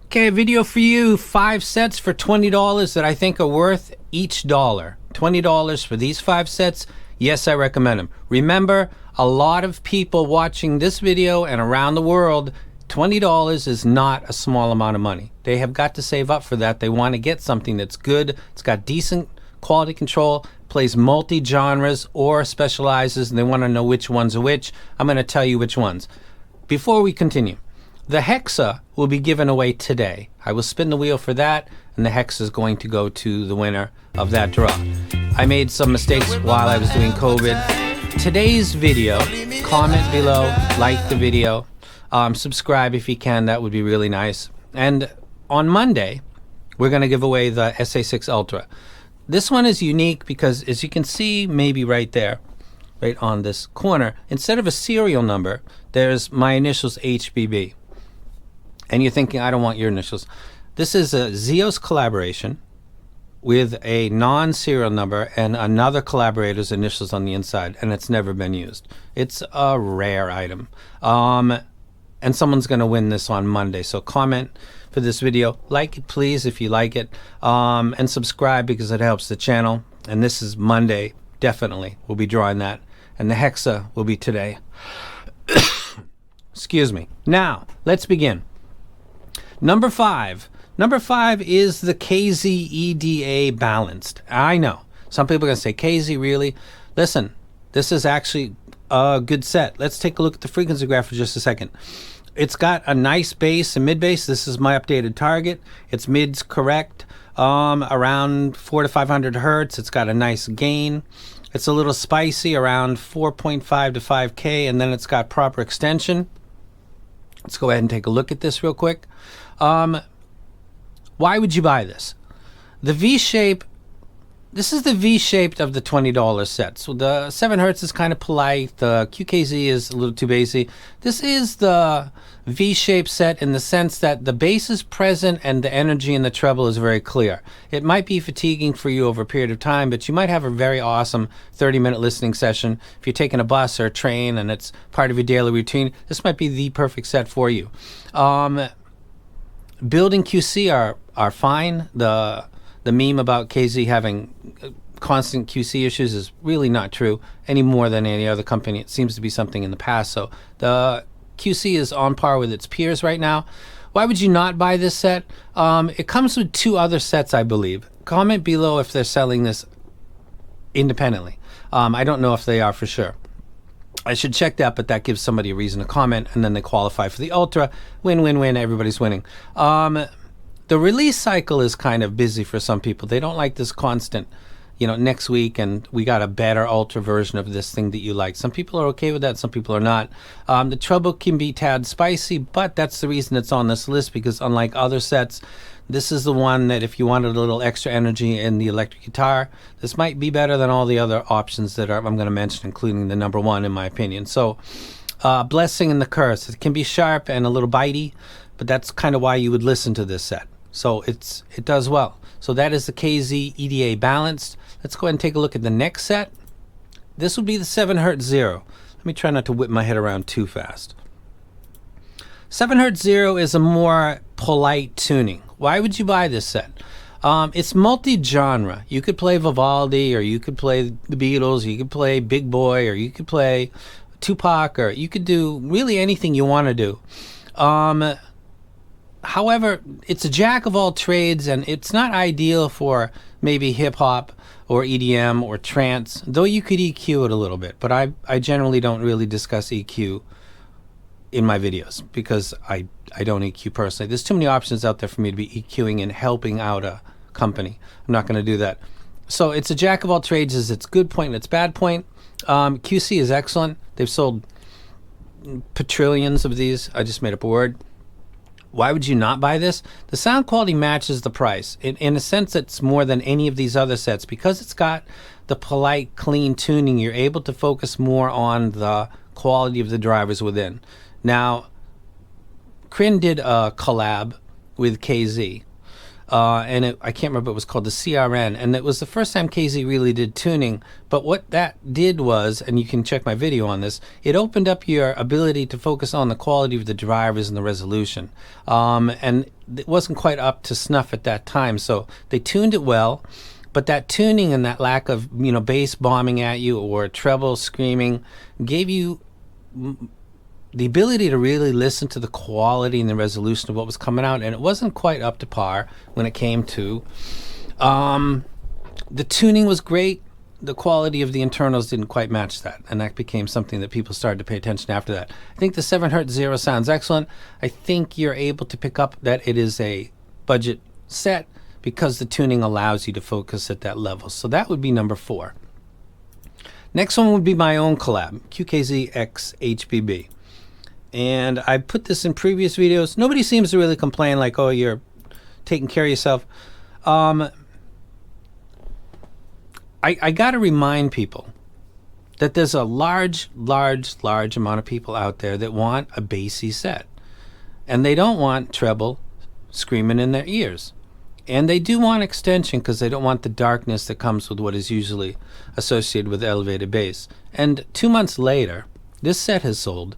Okay, a video for you. 5 sets for $20 that I think are worth each dollar. $20 for these 5 sets. Yes, I recommend them. Remember, a lot of people watching this video and around the world, $20 is not a small amount of money. They have got to save up for that. They want to get something that's good. It's got decent quality control, plays multi-genres or specializes, and they want to know which ones are which. I'm going to tell you which ones. Before we continue, the Hexa will be given away today. I will spin the wheel for that, and the Hexa is going to go to the winner of that draw. I made some mistakes while I was doing COVID. Today's video, comment below, like the video, subscribe if you can, that would be really nice. And on Monday, we're going to give away the SA6 Ultra. This one is unique because, as you can see, maybe right there, right on this corner, instead of a serial number, there's my initials HBB. And you're thinking, I don't want your initials. This is a Zeos collaboration with a non-serial number and another collaborator's initials on the inside, and it's never been used. It's a rare item. And someone's going to win this on Monday. So comment for this video. Like it, please, if you like it. And subscribe because it helps the channel. And this is Monday. Definitely. We'll be drawing that. And the Hexa will be today. Excuse me. Now, let's begin. Number 5. Number 5 is the KZ EDA Balanced. I know. Some people are going to say, KZ, really? Listen, this is actually a good set. Let's take a look at the frequency graph for just a second. It's got a nice bass and mid bass. This is my updated target. Its mid's correct, around 400 to 500 hertz. It's got a nice gain. It's a little spicy, around 4.5 to 5K, and then it's got proper extension. Let's go ahead and take a look at this real quick. Why would you buy this? The V-shape, this is the V-shaped of the $20 set. So the 7 hertz is kind of polite. The QKZ is a little too bassy. This is the V-shaped set in the sense that the bass is present and the energy in the treble is very clear. It might be fatiguing for you over a period of time, but you might have a very awesome 30-minute listening session. If you're taking a bus or a train and it's part of your daily routine, this might be the perfect set for you. Building QC are fine. The meme about KZ having constant QC issues is really not true any more than any other company. It seems to be something in the past. So the QC is on par with its peers right now. Why would you not buy this set? It comes with 2 other sets, I believe. Comment below if they're selling this independently. I don't know if they are for sure. I should check that, but that gives somebody a reason to comment, and then they qualify for the Ultra. Win, win, win. Everybody's winning. The release cycle is kind of busy for some people. They don't like this constant, next week, and we got a better Ultra version of this thing that you like. Some people are okay with that. Some people are not. The treble can be tad spicy, but that's the reason it's on this list, because unlike other sets, this is the one that if you wanted a little extra energy in the electric guitar, this might be better than all the other options that I'm going to mention, including the number 1 in my opinion. So, blessing and the curse. It can be sharp and a little bitey, but that's kind of why you would listen to this set. So it does well. So that is the KZ EDA Balanced. Let's go ahead and take a look at the next set. This would be the 7 hertz Zero. Let me try not to whip my head around too fast. 7 hertz Zero is a more polite tuning. Why would you buy this set? It's multi-genre. You could play Vivaldi, or you could play the Beatles, you could play Big Boy, or you could play Tupac, or you could do really anything you want to do. However, it's a jack of all trades, and it's not ideal for maybe hip-hop or EDM or trance, though you could EQ it a little bit. But I generally don't really discuss EQ in my videos because I don't EQ personally. There's too many options out there for me to be EQing and helping out a company. I'm not going to do that. So it's a jack of all trades is its good point and its bad point. QC is excellent. They've sold quadrillions of these. I just made up a word. Why would you not buy this? The sound quality matches the price. In a sense, it's more than any of these other sets. Because it's got the polite, clean tuning, you're able to focus more on the quality of the drivers within. Now, Kryn did a collab with KZ. and I can't remember, it was called the CRN, and it was the first time KZ really did tuning. But what that did was, and you can check my video on this, it opened up your ability to focus on the quality of the drivers and the resolution. And it wasn't quite up to snuff at that time, so they tuned it well. But that tuning and that lack of, bass bombing at you or treble screaming gave you the ability to really listen to the quality and the resolution of what was coming out, and it wasn't quite up to par when it came to the tuning was great. The quality of the internals didn't quite match that, and that became something that people started to pay attention after that. I think the 7Hz Zero sounds excellent. I think you're able to pick up that it is a budget set because the tuning allows you to focus at that level. So that would be number 4. Next one would be my own collab, QKZ And I put this in previous videos. Nobody seems to really complain like, oh, you're taking care of yourself. I got to remind people that there's a large amount of people out there that want a bassy set. And they don't want treble screaming in their ears. And they do want extension because they don't want the darkness that comes with what is usually associated with elevated bass. And 2 months later, this set has sold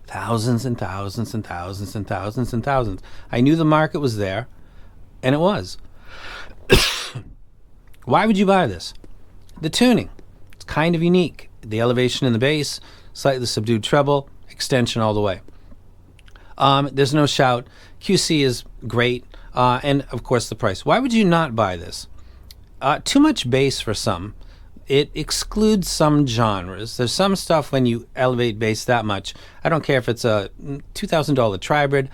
thousands and thousands and thousands and thousands and thousands. I knew the market was there, and it was. Why would you buy this? The tuning. It's kind of unique. The elevation in the bass, slightly subdued treble, extension all the way. There's no shout. QC is great. And, of course, the price. Why would you not buy this? Too much bass for some. It excludes some genres. There's some stuff when you elevate bass that much. I don't care if it's a $2,000 tribrid.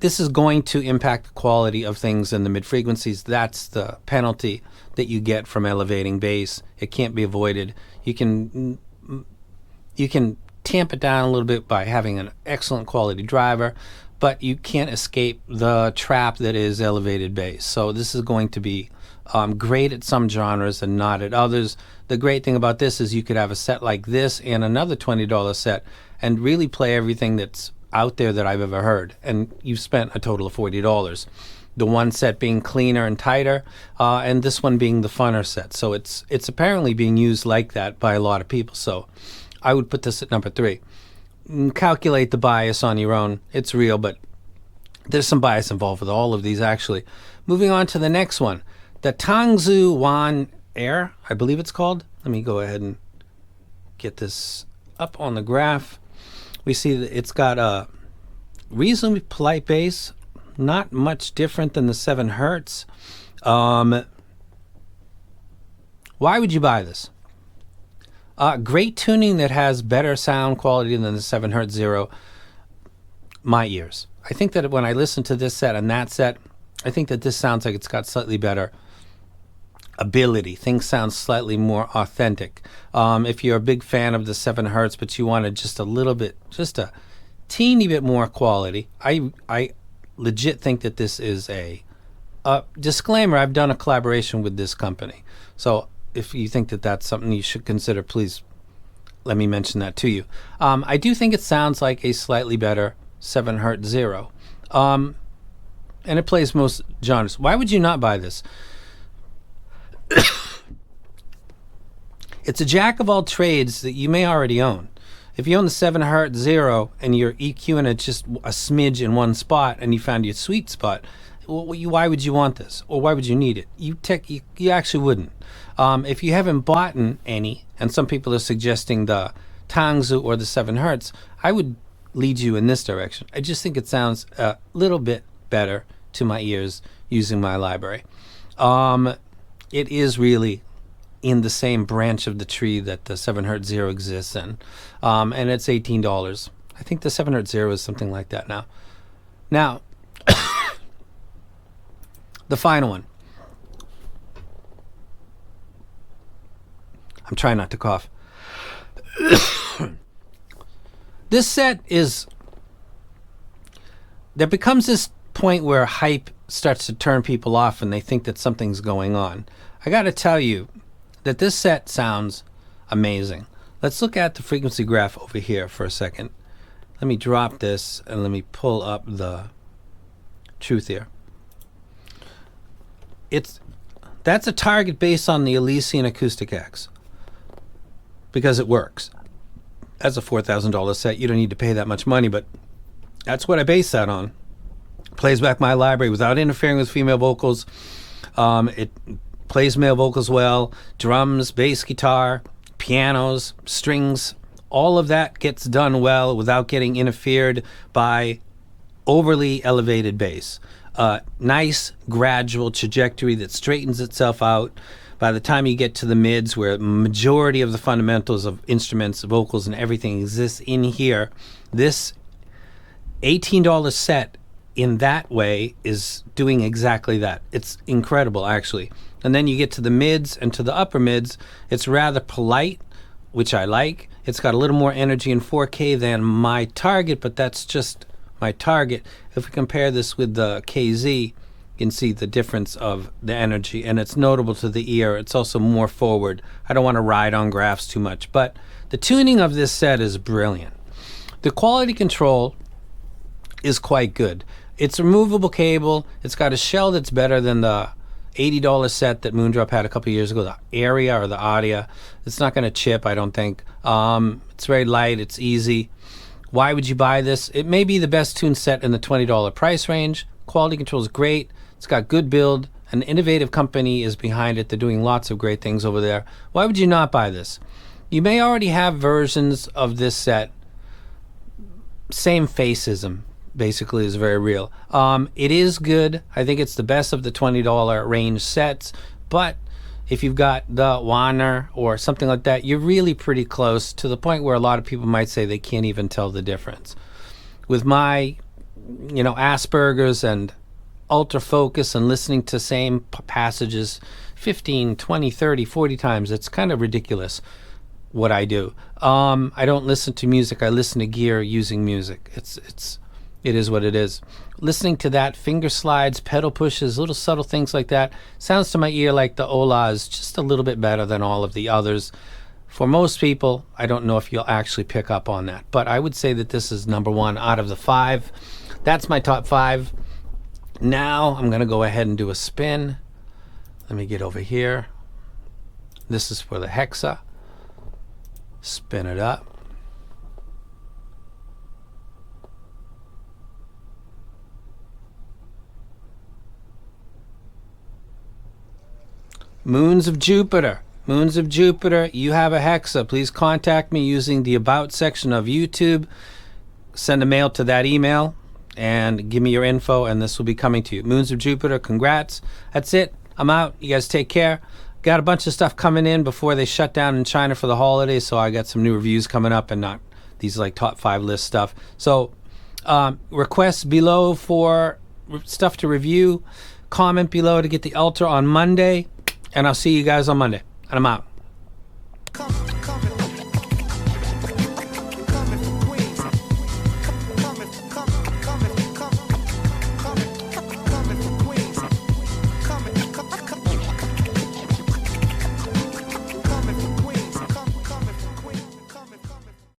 This is going to impact the quality of things in the mid-frequencies. That's the penalty that you get from elevating bass. It can't be avoided. You can tamp it down a little bit by having an excellent quality driver, but you can't escape the trap that is elevated bass. So this is going to be great at some genres and not at others. The great thing about this is you could have a set like this and another $20 set and really play everything that's out there that I've ever heard, and you've spent a total of $40. The one set being cleaner and tighter, and this one being the funner set. So it's apparently being used like that by a lot of people. So I would put this at number 3. Calculate the bias on your own. It's real, but there's some bias involved with all of these, actually. Moving on to the next one, the Tangzu Wan Air, I believe it's called. Let me go ahead and get this up on the graph. We see that it's got a reasonably polite bass, not much different than the 7Hz. Why would you buy this? Great tuning that has better sound quality than the 7Hz Zero. My ears. I think that when I listen to this set and that set, I think that this sounds like it's got slightly better ability. Things sound slightly more authentic. If you're a big fan of the 7Hz, but you wanted just a little bit, just a teeny bit more quality, I legit think that this is a disclaimer. I've done a collaboration with this company, so if you think that that's something you should consider, please let me mention that to you. I do think it sounds like a slightly better 7Hz Zero, and it plays most genres. Why would you not buy this? It's a jack of all trades that you may already own. If you own the 7Hz Zero and you're EQing it just a smidge in one spot and you found your sweet spot, why would you want this? Or why would you need it? You actually wouldn't. If you haven't bought any, and some people are suggesting the Tangzu or the 7Hz, I would lead you in this direction. I just think it sounds a little bit better to my ears using my library. It is really in the same branch of the tree that the 7Hz Zero exists in, and it's $18. I think the 7Hz Zero is something like that now. Now, the final one. I'm trying not to cough. This set is, there becomes this point where hype starts to turn people off and they think that something's going on. I got to tell you that this set sounds amazing. Let's look at the frequency graph over here for a second. Let me drop this and let me pull up the truth here. that's a target based on the Elysian Acoustic X because it works. That's a $4,000 set. You don't need to pay that much money, but that's what I base that on. Plays back my library without interfering with female vocals. It plays male vocals well. Drums, bass guitar, pianos, strings, all of that gets done well without getting interfered by overly elevated bass. Nice gradual trajectory that straightens itself out by the time you get to the mids, where the majority of the fundamentals of instruments, vocals, and everything exists in here. This $18 set in that way is doing exactly that. It's incredible, actually. And then you get to the mids and to the upper mids, it's rather polite, which I like. It's got a little more energy in 4K than my target, but that's just my target. If we compare this with the KZ, you can see the difference of the energy, and it's notable to the ear. It's also more forward. I don't want to ride on graphs too much, but the tuning of this set is brilliant. The quality control is quite good. It's a removable cable. It's got a shell that's better than the $80 set that Moondrop had a couple of years ago, the Area or the Audia. It's not going to chip, I don't think. It's very light. It's easy. Why would you buy this? It may be the best tuned set in the $20 price range. Quality control is great. It's got good build. An innovative company is behind it. They're doing lots of great things over there. Why would you not buy this? You may already have versions of this set. Same faceism, basically, is very real. It is good. I think it's the best of the $20 range sets, but if you've got the Warner or something like that, you're really pretty close to the point where a lot of people might say they can't even tell the difference. With my, Asperger's and ultra focus and listening to same passages 15, 20, 30, 40 times, it's kind of ridiculous what I do. I don't listen to music. I listen to gear using music. It is what it is. Listening to that, finger slides, pedal pushes, little subtle things like that, sounds to my ear like the Ola is just a little bit better than all of the others. For most people, I don't know if you'll actually pick up on that, but I would say that this is number one out of the 5. That's my top 5. Now I'm going to go ahead and do a spin. Let me get over here. This is for the Hexa. Spin it up. Moons of Jupiter. Moons of Jupiter, you have a Hexa. Please contact me using the About section of YouTube. Send a mail to that email and give me your info, and this will be coming to you. Moons of Jupiter, congrats. That's it. I'm out. You guys take care. Got a bunch of stuff coming in before they shut down in China for the holidays, so I got some new reviews coming up and not these like top 5 list stuff. So requests below for stuff to review. Comment below to get the Ultra on Monday. And I'll see you guys on Monday. And I'm out.